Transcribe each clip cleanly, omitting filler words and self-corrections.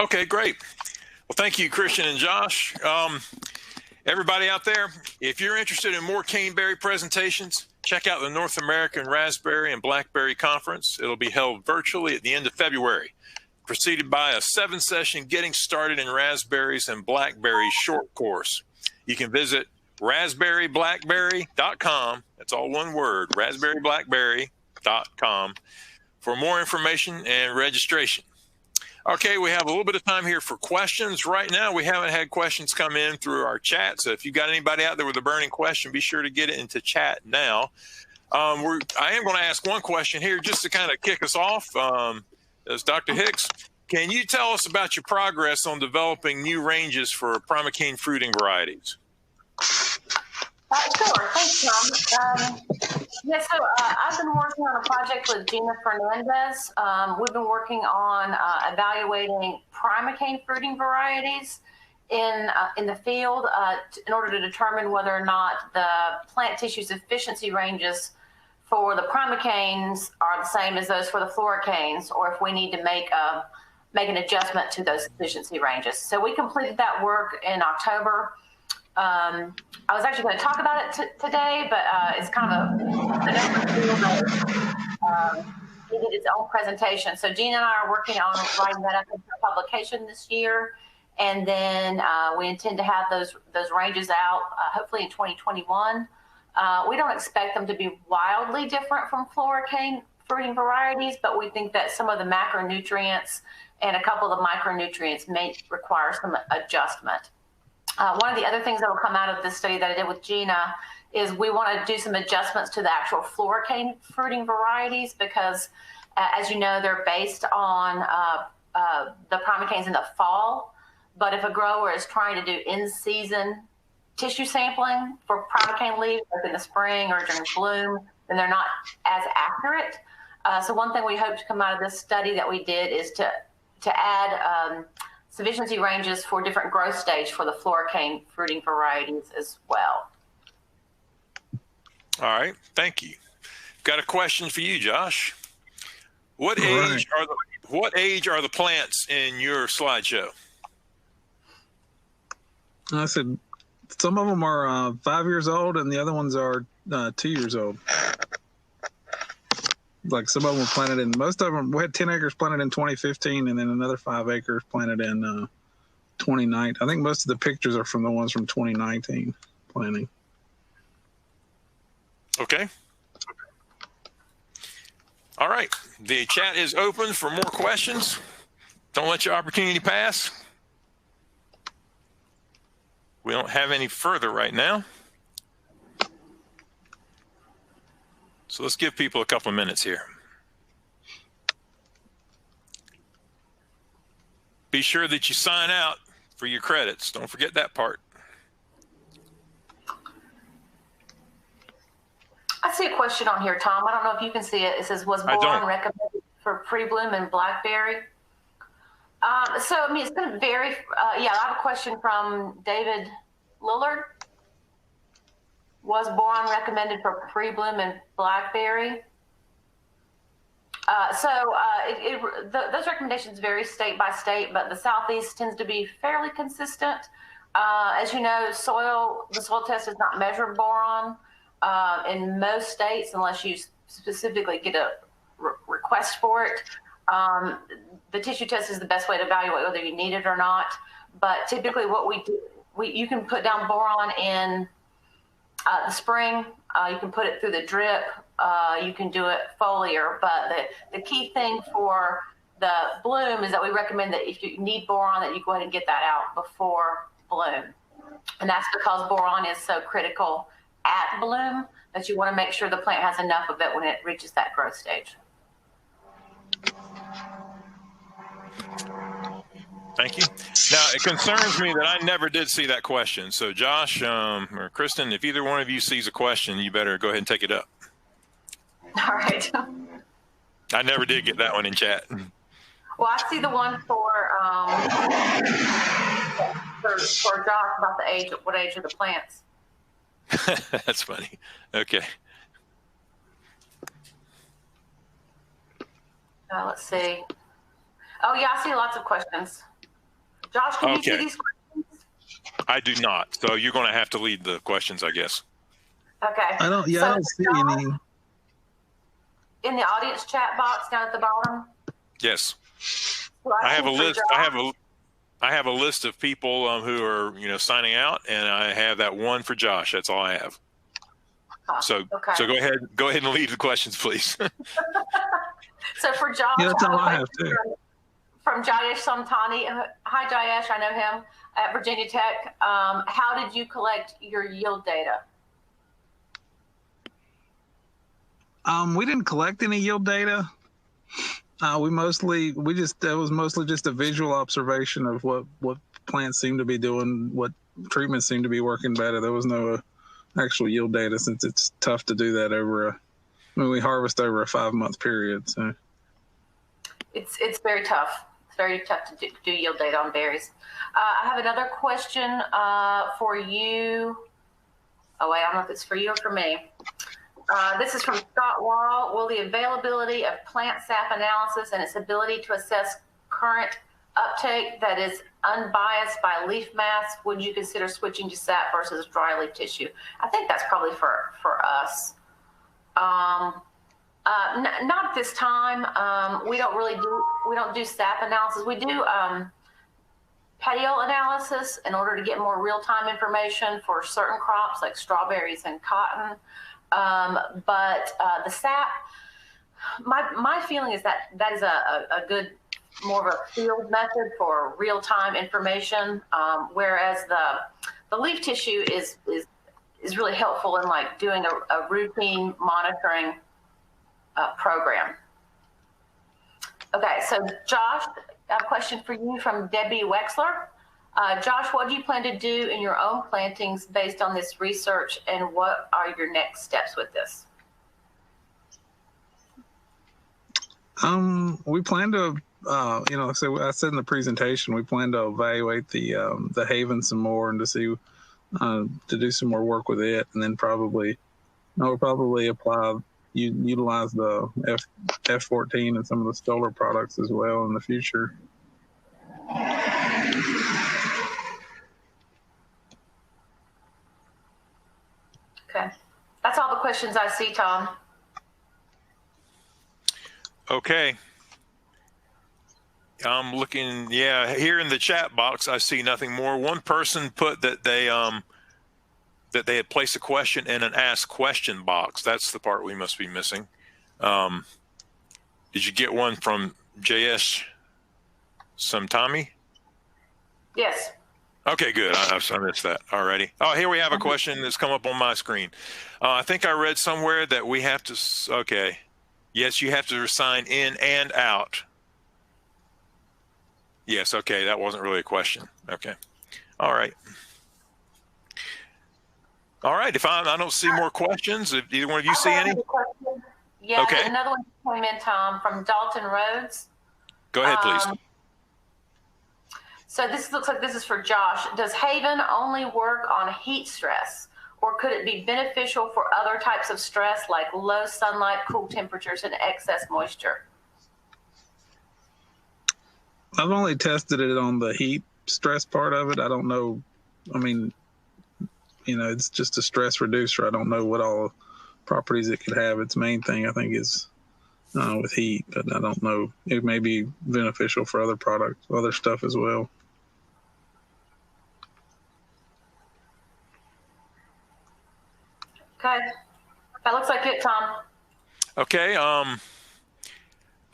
Okay, great. Well, thank you, Kristin and Josh. Everybody out there, if you're interested in more caneberry presentations, check out the North American Raspberry and Blackberry Conference. It'll be held virtually at the end of February, preceded by a 7-session Getting Started in Raspberries and Blackberries short course. You can visit raspberryblackberry.com. That's all one word, raspberryblackberry.com, for more information and registration. Okay, we have a little bit of time here for questions. Right now, we haven't had questions come in through our chat. So if you've got anybody out there with a burning question, be sure to get it into chat now. I am going to ask one question here just to kind of kick us off. As Dr. Hicks, can you tell us about your progress on developing new ranges for primocane-fruiting varieties? Sure. Thanks, Tom. I've been working on a project with Gina Fernandez. We've been working on evaluating primocane-fruiting varieties in the field in order to determine whether or not the plant tissue's efficiency ranges for the primocanes are the same as those for the floricanes, or if we need to make an adjustment to those efficiency ranges. So we completed that work in October. I was actually going to talk about it today, but it's kind of another field that needed its own presentation. So Gina and I are working on writing that up into publication this year, and then we intend to have those ranges out hopefully in 2021. We don't expect them to be wildly different from floricane-fruiting varieties, but we think that some of the macronutrients and a couple of the micronutrients may require some adjustment. One of the other things that will come out of this study that I did with Gina is we want to do some adjustments to the actual floricane-fruiting varieties because, as you know, they're based on the primocanes in the fall. But if a grower is trying to do in-season tissue sampling for primocane leaves, like in the spring or during bloom, then they're not as accurate. So one thing we hope to come out of this study that we did is to add sufficiency ranges for different growth stage for the floricane-fruiting varieties as well. All right, thank you. Got a question for you, Josh. What age are the plants in your slideshow? I said some of them are 5 years old and the other ones are 2 years old. Like some of them were planted in, most of them, we had 10 acres planted in 2015 and then another 5 acres planted in 2019. I think most of the pictures are from the ones from 2019 planting. Okay. All right. The chat is open for more questions. Don't let your opportunity pass. We don't have any further right now. So let's give people a couple of minutes here. Be sure that you sign out for your credits. Don't forget that part. I see a question on here, Tom. I don't know if you can see it. It says, was boron recommended for pre-bloom and blackberry? So, I mean, it's going to vary. Yeah, I have a question from David Lillard. Was boron recommended for pre-bloom and blackberry? Those recommendations vary state by state, but the Southeast tends to be fairly consistent. As you know, the soil test does not measure boron in most states unless you specifically get a request for it. The tissue test is the best way to evaluate whether you need it or not. But typically what we do, you can put down boron in the spring, you can put it through the drip, you can do it foliar, but the key thing for the bloom is that we recommend that if you need boron, that you go ahead and get that out before bloom. And that's because boron is so critical at bloom that you want to make sure the plant has enough of it when it reaches that growth stage. Thank you. Now, it concerns me that I never did see that question. So Josh or Kristin, if either one of you sees a question, you better go ahead and take it up. All right. I never did get that one in chat. Well, I see the one for Josh about the age, what age are the plants? That's funny. Okay. Let's see. Oh, yeah, I see lots of questions. Josh, can you see Okay. these questions? I do not. So you're going to have to lead the questions, I guess. Okay. I don't see any. In the audience chat box down at the bottom. Yes. So I have a list. Josh, I have a list of people who are, signing out, and I have that one for Josh. That's all I have. So go ahead and lead the questions, please. So for Josh, Yeah, that's all I have too. From Jayesh Samtani. Hi, Jayesh. I know him at Virginia Tech. How did you collect your yield data? We didn't collect any yield data. That was mostly just a visual observation of what plants seem to be doing, what treatments seem to be working better. There was no actual yield data, since it's tough to do that we harvest over a 5-month period. So It's very tough. It's very tough to do yield data on berries. I have another question for you. Oh wait, I don't know if it's for you or for me. This is from Scott Wall. Will the availability of plant sap analysis and its ability to assess current uptake that is unbiased by leaf mass, would you consider switching to sap versus dry leaf tissue? I think that's probably for us. Not at this time. We don't do sap analysis. We do petiole analysis in order to get more real-time information for certain crops like strawberries and cotton. But the sap, my feeling is that is a good, more of a field method for real-time information, whereas the leaf tissue is really helpful in like doing a routine monitoring program. Okay, so Josh, I have a question for you from Debbie Wexler. Josh, what do you plan to do in your own plantings based on this research, and what are your next steps with this? We plan to, so I said in the presentation, we plan to evaluate the Haven some more and to see, to do some more work with it, and then we'll probably utilize the F14 and some of the Stroller products as well in the future. Okay, that's all the questions I see, Tom. Okay. I'm looking, here in the chat box, I see nothing more. One person put that they had placed a question in an ask question box. That's the part we must be missing. Did you get one from JS Samtami? Yes. Okay, good. I missed that already. Oh, here we have a question that's come up on my screen. I think I read somewhere that we have to, okay. Yes, you have to sign in and out. Yes, okay, that wasn't really a question. Okay. All right. All right, if I don't see more questions, if either one of you see any? Yeah, okay. Another one came in, Tom, from Dalton Rhodes. Go ahead, please. So this looks like this is for Josh. Does Haven only work on heat stress, or could it be beneficial for other types of stress like low sunlight, cool temperatures, and excess moisture? I've only tested it on the heat stress part of it. I don't know. I mean, it's just a stress reducer. I don't know what all properties it could have. Its main thing, I think, is with heat, but I don't know. It may be beneficial for other products, other stuff as well. Okay. That looks like it, Tom. Okay.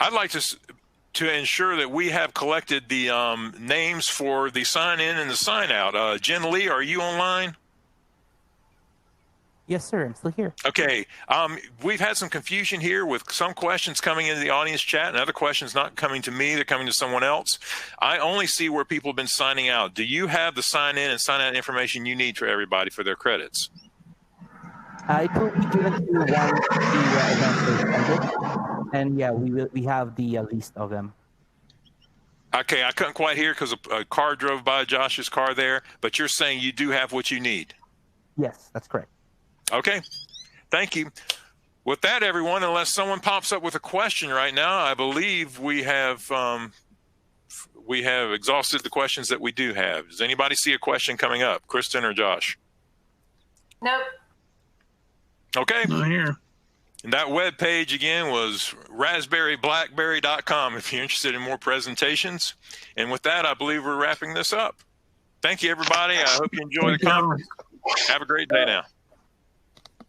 I'd like to ensure that we have collected the names for the sign in and the sign out. Jen Lee, are you online? Yes, sir. I'm still here. Okay. We've had some confusion here with some questions coming into the audience chat and other questions not coming to me. They're coming to someone else. I only see where people have been signing out. Do you have the sign in and sign out information you need for everybody for their credits? It will be given to one the event is ended, and we have the list of them. Okay, I couldn't quite hear because a car drove by Josh's car there, but you're saying you do have what you need. Yes, that's correct. Okay, thank you. With that, everyone, unless someone pops up with a question right now, I believe we have we have exhausted the questions that we do have. Does anybody see a question coming up? Kristin or Josh? Nope. Okay. Not here. And that web page again was raspberryblackberry.com if you're interested in more presentations. And with that, I believe we're wrapping this up. Thank you, everybody. I hope you enjoy the conference. Have a great day now.